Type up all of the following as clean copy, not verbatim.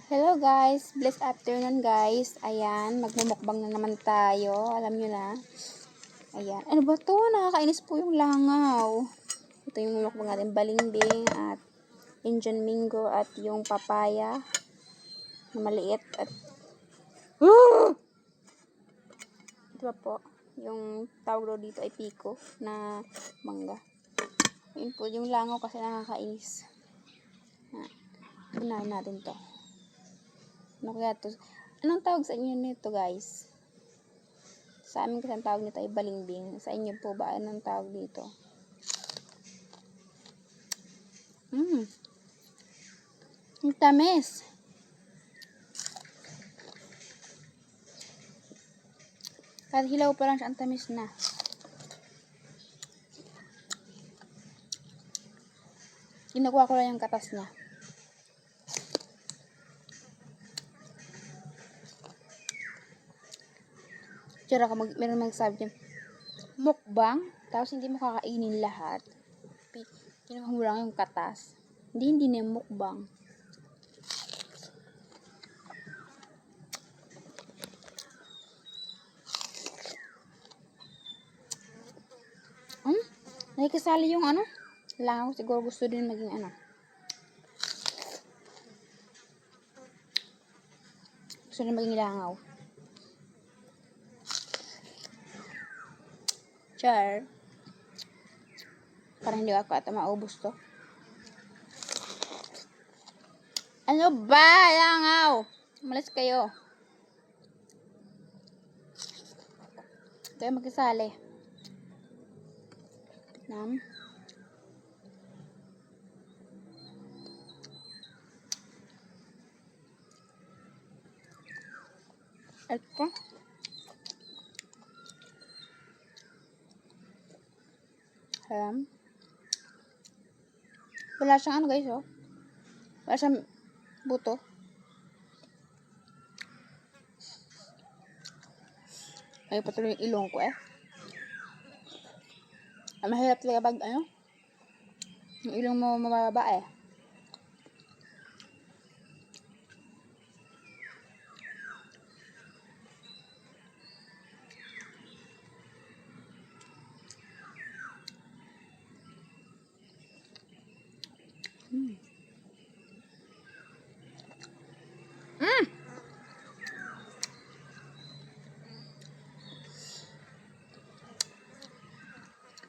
Hello guys, blessed afternoon guys. Ayan, magmumukbang na naman tayo. Alam nyo na. Ayan. Ano ba to? Nakakainis po yung langaw. Ito yung mumukbang natin. Balimbing at Indian mango at yung papaya na maliit at ito ba po? Yung tawag daw dito ay pico na mangga. Yun po, yung langaw kasi nakakainis. Unahin natin to. Ano kaya to? Anong tawag sa inyo nito guys? Sa amin kasi ang tawag nito ay balimbing. Sa inyo po ba anong tawag dito? Ang tamis. Kahit hilaw pa lang siya, ang tamis na. Kinukuha ko lang yung katas niya. Tsura ka, meron magsabi dyan, mukbang, tapos hindi mo kakainin lahat. Kinuha mo lang yung katas. Hindi na yung mukbang. Nakikisali yung ano? Langaw, siguro gusto din maging ano. Gusto din maging langaw. Char. Parang hindi ako ata maubos to. Ano ba? Langaw! Malis kayo. Kayo magkisali. Nam. Ito. Wala siyang ano guys, oh. Wala siyang buto. Ay, patuloy yung ilong ko eh. Mahirap talaga pag ano, yung ilong mo mababa eh.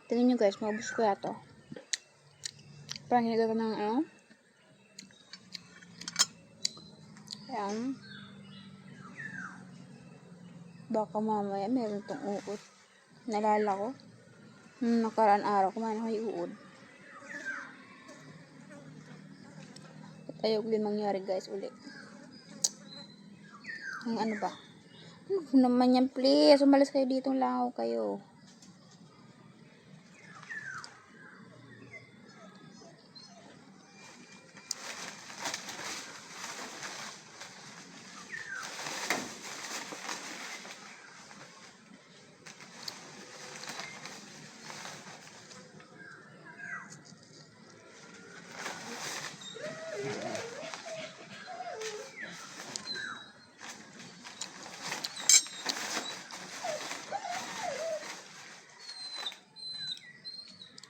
Tingnan nyo guys, maubos ko yato. Parang hinagay ng ano. Ayan. Baka mamaya meron tong uod. Nalala ko. Nakaraan araw, kumain ako yung uod. At ayok din mangyari guys ulit. Ang ano ba? Ano naman yan please? Umalis kayo dito, langaw kayo.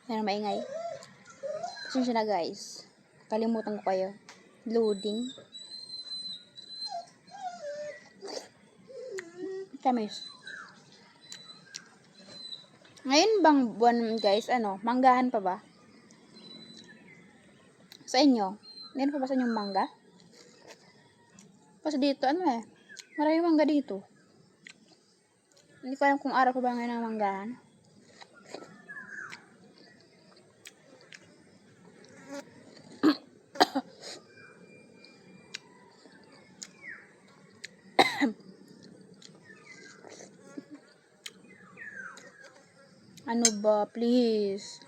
Yan ang maingay. Pasensya na guys. Kalimutan ko kayo. Loading. Tamis. Ngayon bang buwan guys, ano, manggahan pa ba? Sa inyo? Meron pa ba sa inyong mangga? Kasi dito, ano eh, maraming mangga dito. Hindi ko alam kung araw pa ba ngayon ang manggahan. Ano ba, please?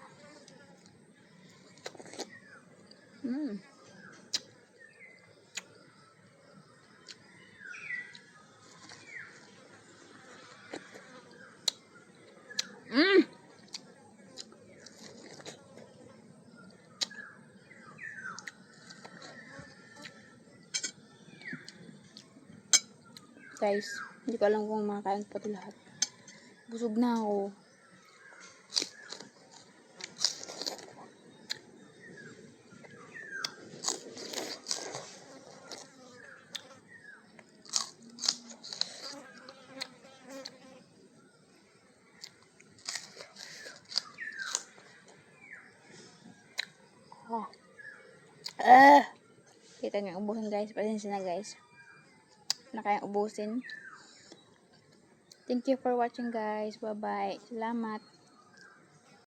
Guys, hindi ko alam kung makakain pa ito lahat. Busog na ako. Kita nyo ubusin guys. Pasensya na guys. Na kayang ubusin. Thank you for watching guys. Bye bye. Salamat.